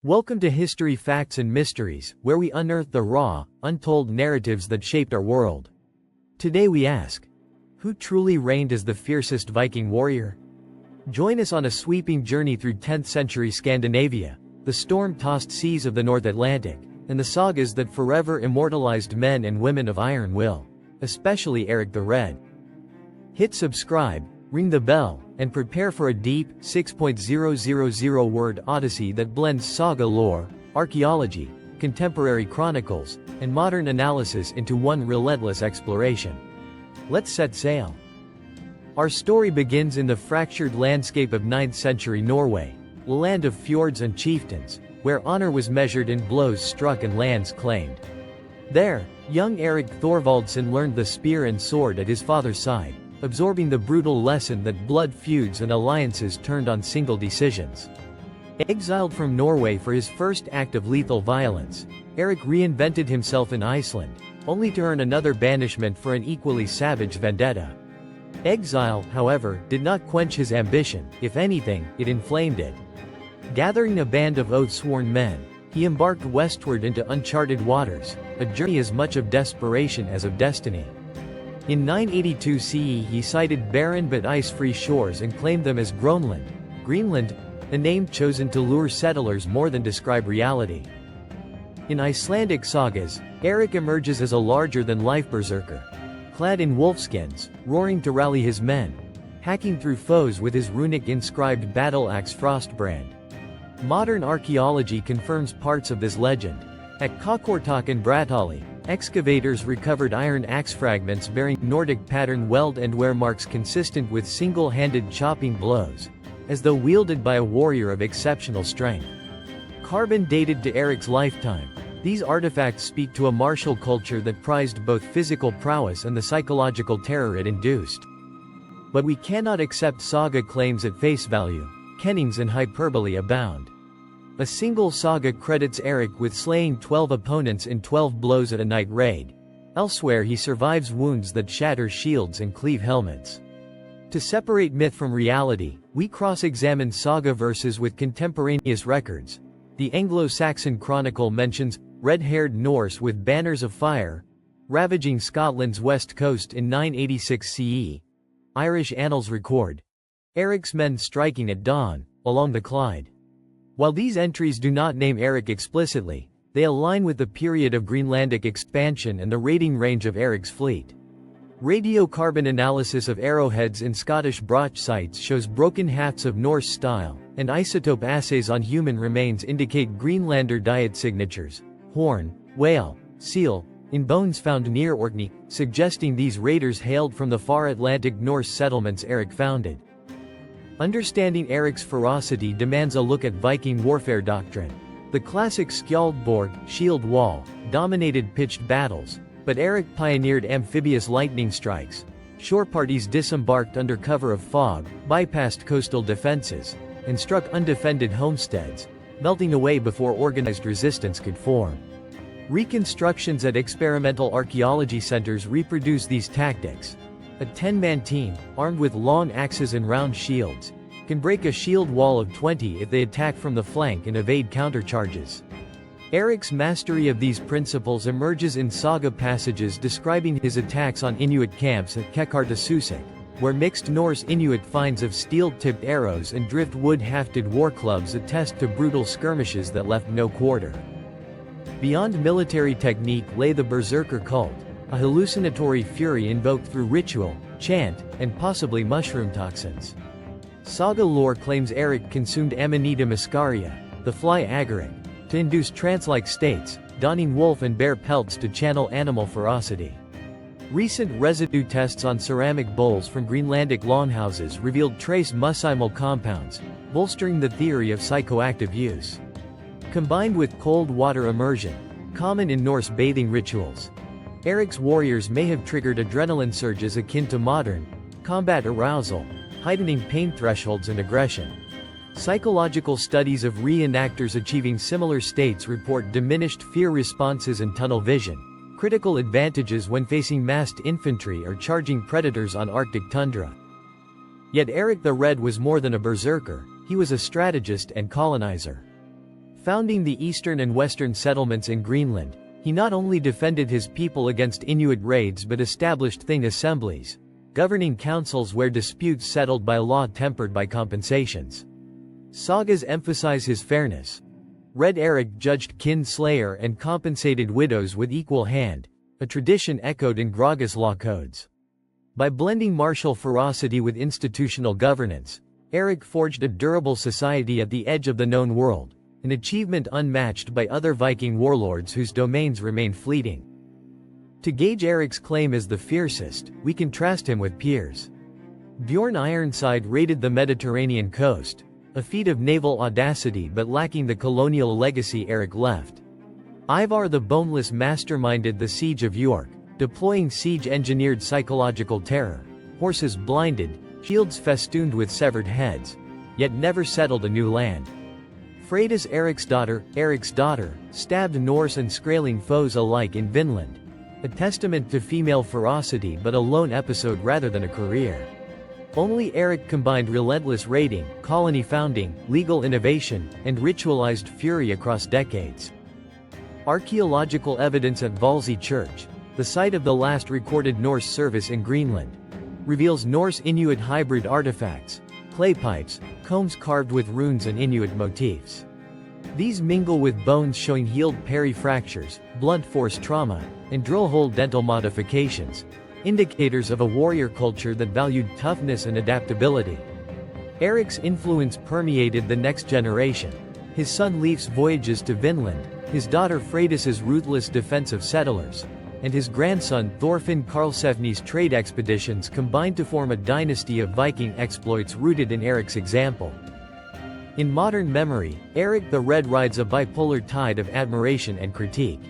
Welcome to History, Facts and Mysteries, where we unearth the raw, untold narratives that shaped our world. Today we ask, who truly reigned as the fiercest Viking warrior? Join us on a sweeping journey through 10th century Scandinavia, the storm-tossed seas of the North Atlantic, and the sagas that forever immortalized men and women of iron will, especially Erik the Red. Hit subscribe, ring the bell, and prepare for a deep, 6,000-word odyssey that blends saga lore, archaeology, contemporary chronicles, and modern analysis into one relentless exploration. Let's set sail. Our story begins in the fractured landscape of 9th century Norway, a land of fjords and chieftains, where honor was measured in blows struck and lands claimed. There, young Erik Thorvaldsson learned the spear and sword at his father's side, absorbing the brutal lesson that blood feuds and alliances turned on single decisions. Exiled from Norway for his first act of lethal violence, Erik reinvented himself in Iceland, only to earn another banishment for an equally savage vendetta. Exile, however, did not quench his ambition; if anything, it inflamed it. Gathering a band of oath-sworn men, he embarked westward into uncharted waters, a journey as much of desperation as of destiny. In 982 CE he sighted barren but ice-free shores and claimed them as Greenland, a name chosen to lure settlers more than describe reality. In Icelandic sagas, Erik emerges as a larger-than-life berserker, clad in wolfskins, roaring to rally his men, hacking through foes with his runic-inscribed battle-axe Frostbrand. Modern archaeology confirms parts of this legend. At Kokkortak and Brattali, excavators recovered iron axe fragments bearing Nordic pattern weld and wear marks consistent with single-handed chopping blows, as though wielded by a warrior of exceptional strength. Carbon dated to Erik's lifetime, these artifacts speak to a martial culture that prized both physical prowess and the psychological terror it induced. But we cannot accept saga claims at face value. Kennings and hyperbole abound. A single saga credits Erik with slaying 12 opponents in 12 blows at a night raid. Elsewhere he survives wounds that shatter shields and cleave helmets. To separate myth from reality, we cross-examine saga verses with contemporaneous records. The Anglo-Saxon Chronicle mentions red-haired Norse with banners of fire, ravaging Scotland's west coast in 986 CE. Irish annals record Erik's men striking at dawn, along the Clyde. While these entries do not name Erik explicitly, they align with the period of Greenlandic expansion and the raiding range of Erik's fleet. Radiocarbon analysis of arrowheads in Scottish broch sites shows broken hafts of Norse style, and isotope assays on human remains indicate Greenlander diet signatures, horn, whale, seal, in bones found near Orkney, suggesting these raiders hailed from the far Atlantic Norse settlements Erik founded. Understanding Erik's ferocity demands a look at Viking warfare doctrine. The classic Skjoldborg, shield wall, dominated pitched battles, but Erik pioneered amphibious lightning strikes. Shore parties disembarked under cover of fog, bypassed coastal defenses, and struck undefended homesteads, melting away before organized resistance could form. Reconstructions at experimental archaeology centers reproduce these tactics. A 10-man team, armed with long axes and round shields, can break a shield wall of 20 if they attack from the flank and evade countercharges. Erik's mastery of these principles emerges in saga passages describing his attacks on Inuit camps at Kekkartasusik, where mixed Norse Inuit finds of steel-tipped arrows and driftwood-hafted war clubs attest to brutal skirmishes that left no quarter. Beyond military technique lay the berserker cult, a hallucinatory fury invoked through ritual, chant, and possibly mushroom toxins. Saga lore claims Erik consumed Amanita muscaria, the fly agaric, to induce trance-like states, donning wolf and bear pelts to channel animal ferocity. Recent residue tests on ceramic bowls from Greenlandic longhouses revealed trace muscimol compounds, bolstering the theory of psychoactive use. Combined with cold water immersion, common in Norse bathing rituals, Erik's warriors may have triggered adrenaline surges akin to modern combat arousal, heightening pain thresholds and aggression. Psychological studies of reenactors achieving similar states report diminished fear responses and tunnel vision, critical advantages when facing massed infantry or charging predators on Arctic tundra. Yet Erik the Red was more than a berserker, he was a strategist and colonizer. Founding the eastern and western settlements in Greenland, he not only defended his people against Inuit raids but established thing assemblies, governing councils where disputes settled by law tempered by compensations. Sagas emphasize his fairness. Red Erik judged kin-slayer and compensated widows with equal hand, a tradition echoed in Gragas law codes. By blending martial ferocity with institutional governance, Erik forged a durable society at the edge of the known world, an achievement unmatched by other Viking warlords whose domains remain fleeting. To gauge Erik's claim as the fiercest, we contrast him with peers. Bjorn Ironside raided the Mediterranean coast, a feat of naval audacity but lacking the colonial legacy Erik left. Ivar the Boneless masterminded the siege of York, deploying siege-engineered psychological terror, horses blinded, shields festooned with severed heads, yet never settled a new land. Freydis Erik's daughter, stabbed Norse and Skraeling foes alike in Vinland, a testament to female ferocity but a lone episode rather than a career. Only Erik combined relentless raiding, colony founding, legal innovation, and ritualized fury across decades. Archaeological evidence at Valsey Church, the site of the last recorded Norse service in Greenland, reveals Norse-Inuit hybrid artifacts, clay pipes, combs carved with runes and Inuit motifs. These mingle with bones showing healed peri-fractures, blunt force trauma, and drill hole dental modifications, indicators of a warrior culture that valued toughness and adaptability. Erik's influence permeated the next generation. His son Leif's voyages to Vinland, his daughter Freydis's ruthless defense of settlers, and his grandson Thorfinn Karlsefni's trade expeditions combined to form a dynasty of Viking exploits rooted in Erik's example. In modern memory, Erik the Red rides a bipolar tide of admiration and critique.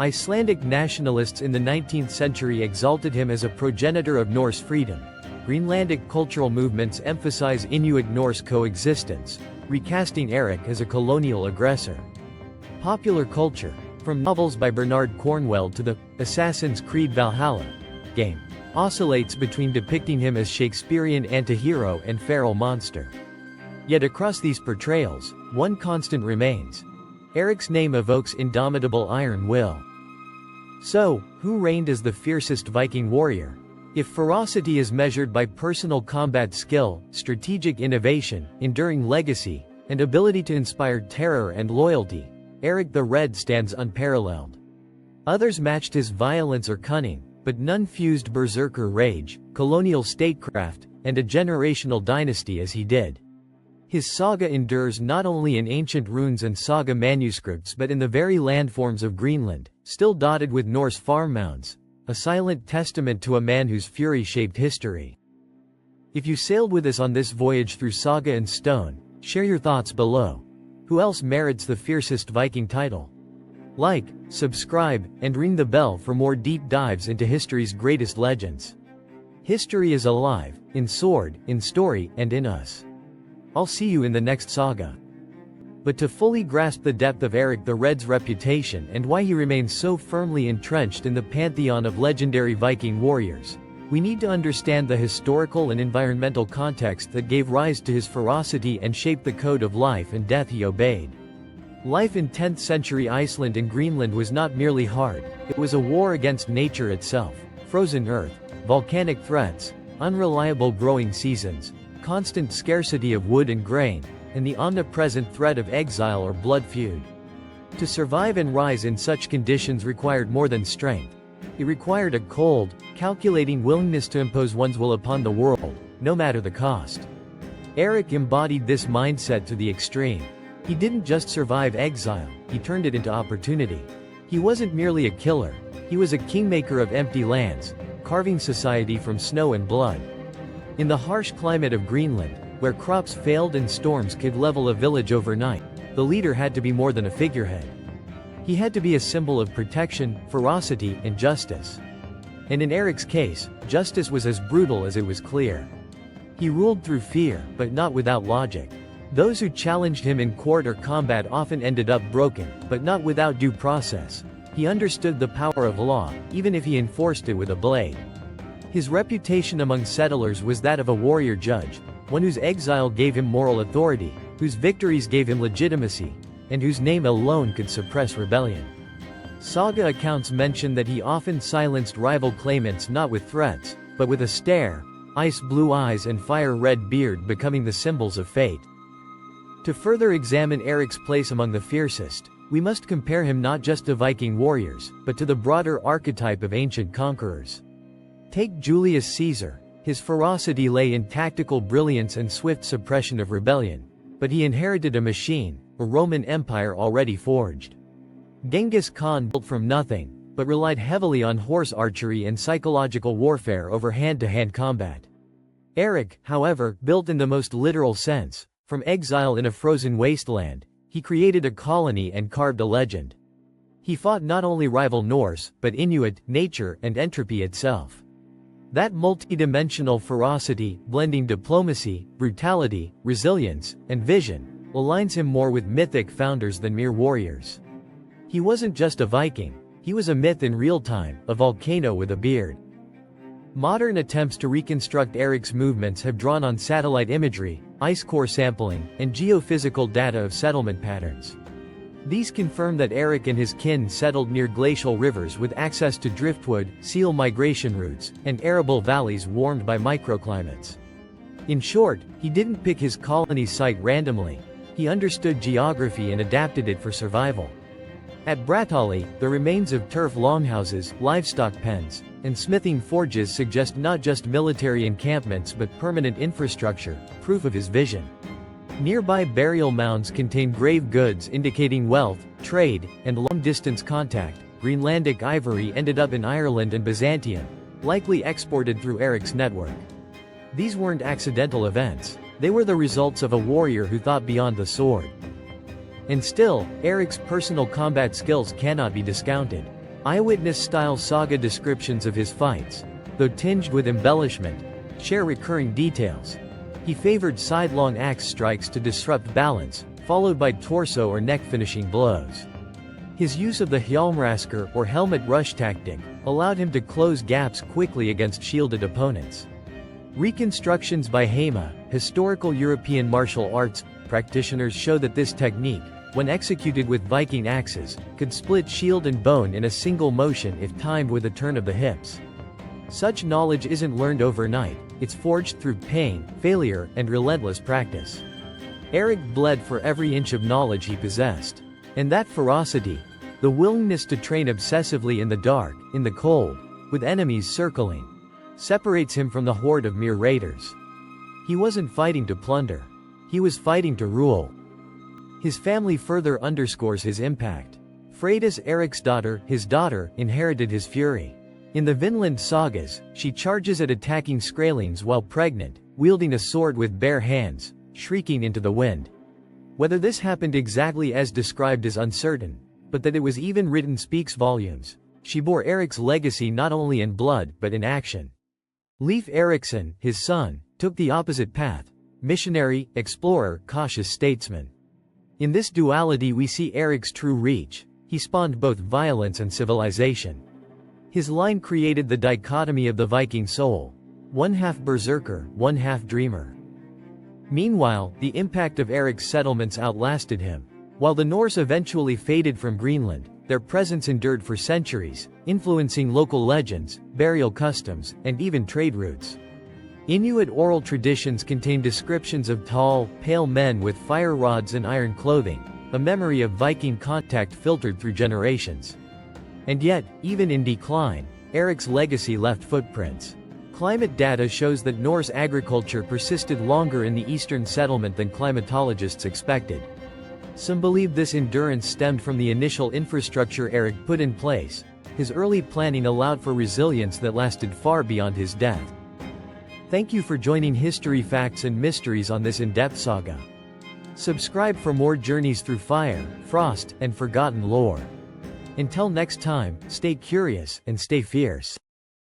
Icelandic nationalists in the 19th century exalted him as a progenitor of Norse freedom. Greenlandic cultural movements emphasize Inuit-Norse coexistence, recasting Erik as a colonial aggressor. Popular culture, from novels by Bernard Cornwell to the Assassin's Creed Valhalla game, oscillates between depicting him as Shakespearean antihero and feral monster. Yet across these portrayals, one constant remains. Erik's name evokes indomitable iron will. So, who reigned as the fiercest Viking warrior? If ferocity is measured by personal combat skill, strategic innovation, enduring legacy, and ability to inspire terror and loyalty, Erik the Red stands unparalleled. Others matched his violence or cunning, but none fused berserker rage, colonial statecraft, and a generational dynasty as he did. His saga endures not only in ancient runes and saga manuscripts but in the very landforms of Greenland, still dotted with Norse farm mounds, a silent testament to a man whose fury shaped history. If you sailed with us on this voyage through saga and stone, share your thoughts below. Who else merits the fiercest Viking title? Like, subscribe, and ring the bell for more deep dives into history's greatest legends. History is alive, in sword, in story, and in us. I'll see you in the next saga. But to fully grasp the depth of Erik the Red's reputation and why he remains so firmly entrenched in the pantheon of legendary Viking warriors, we need to understand the historical and environmental context that gave rise to his ferocity and shaped the code of life and death he obeyed. Life in 10th century Iceland and Greenland was not merely hard, it was a war against nature itself. Frozen earth, volcanic threats, unreliable growing seasons, constant scarcity of wood and grain, and the omnipresent threat of exile or blood feud. To survive and rise in such conditions required more than strength. It required a cold, calculating willingness to impose one's will upon the world, no matter the cost. Erik embodied this mindset to the extreme. He didn't just survive exile, he turned it into opportunity. He wasn't merely a killer, he was a kingmaker of empty lands, carving society from snow and blood. In the harsh climate of Greenland, where crops failed and storms could level a village overnight, the leader had to be more than a figurehead. He had to be a symbol of protection, ferocity, and justice. And in Erik's case, justice was as brutal as it was clear. He ruled through fear, but not without logic. Those who challenged him in court or combat often ended up broken, but not without due process. He understood the power of law, even if he enforced it with a blade. His reputation among settlers was that of a warrior judge, one whose exile gave him moral authority, whose victories gave him legitimacy, and whose name alone could suppress rebellion. Saga accounts mention that he often silenced rival claimants not with threats, but with a stare, ice-blue eyes and fire-red beard becoming the symbols of fate. To further examine Erik's place among the fiercest, we must compare him not just to Viking warriors, but to the broader archetype of ancient conquerors. Take Julius Caesar. His ferocity lay in tactical brilliance and swift suppression of rebellion, but he inherited a machine, a Roman Empire already forged. Genghis Khan built from nothing, but relied heavily on horse archery and psychological warfare over hand-to-hand combat. Erik, however, built in the most literal sense. From exile in a frozen wasteland, he created a colony and carved a legend. He fought not only rival Norse, but Inuit, nature, and entropy itself. That multi-dimensional ferocity, blending diplomacy, brutality, resilience, and vision, aligns him more with mythic founders than mere warriors. He wasn't just a Viking, he was a myth in real time, a volcano with a beard. Modern attempts to reconstruct Erik's movements have drawn on satellite imagery, ice core sampling, and geophysical data of settlement patterns. These confirm that Erik and his kin settled near glacial rivers with access to driftwood, seal migration routes, and arable valleys warmed by microclimates. In short, he didn't pick his colony site randomly. He understood geography and adapted it for survival. At Bratali, the remains of turf longhouses, livestock pens, and smithing forges suggest not just military encampments but permanent infrastructure, proof of his vision. Nearby burial mounds contain grave goods indicating wealth, trade, and long-distance contact. Greenlandic ivory ended up in Ireland and Byzantium, likely exported through Erik's network. These weren't accidental events. They were the results of a warrior who thought beyond the sword. And still, Erik's personal combat skills cannot be discounted. Eyewitness-style saga descriptions of his fights, though tinged with embellishment, share recurring details. He favored sidelong axe strikes to disrupt balance, followed by torso or neck-finishing blows. His use of the hjelmrasker or helmet rush tactic allowed him to close gaps quickly against shielded opponents. Reconstructions by Hema, historical European martial arts practitioners, show that this technique, when executed with Viking axes, could split shield and bone in a single motion if timed with a turn of the hips. Such knowledge isn't learned overnight, it's forged through pain, failure, and relentless practice. Erik bled for every inch of knowledge he possessed. And that ferocity, the willingness to train obsessively in the dark, in the cold, with enemies circling, separates him from the horde of mere raiders. He wasn't fighting to plunder. He was fighting to rule. His family further underscores his impact. Freydis Eriksdotter, his daughter, inherited his fury. In the Vinland Sagas, she charges at attacking Skrælings while pregnant, wielding a sword with bare hands, shrieking into the wind. Whether this happened exactly as described is uncertain, but that it was even written speaks volumes. She bore Erik's legacy not only in blood but in action. Leif Erikson, his son, took the opposite path: missionary, explorer, cautious statesman. In this duality we see Erik's true reach. He spawned both violence and civilization. His line created the dichotomy of the Viking soul, one half berserker, one half dreamer. Meanwhile, the impact of Erik's settlements outlasted him. While the Norse eventually faded from Greenland, their presence endured for centuries, influencing local legends, burial customs, and even trade routes. Inuit oral traditions contain descriptions of tall, pale men with fire rods and iron clothing, a memory of Viking contact filtered through generations. And yet, even in decline, Erik's legacy left footprints. Climate data shows that Norse agriculture persisted longer in the eastern settlement than climatologists expected. Some believe this endurance stemmed from the initial infrastructure Erik put in place. His early planning allowed for resilience that lasted far beyond his death. Thank you for joining History Facts and Mysteries on this in-depth saga. Subscribe for more journeys through fire, frost, and forgotten lore. Until next time, stay curious and stay fierce.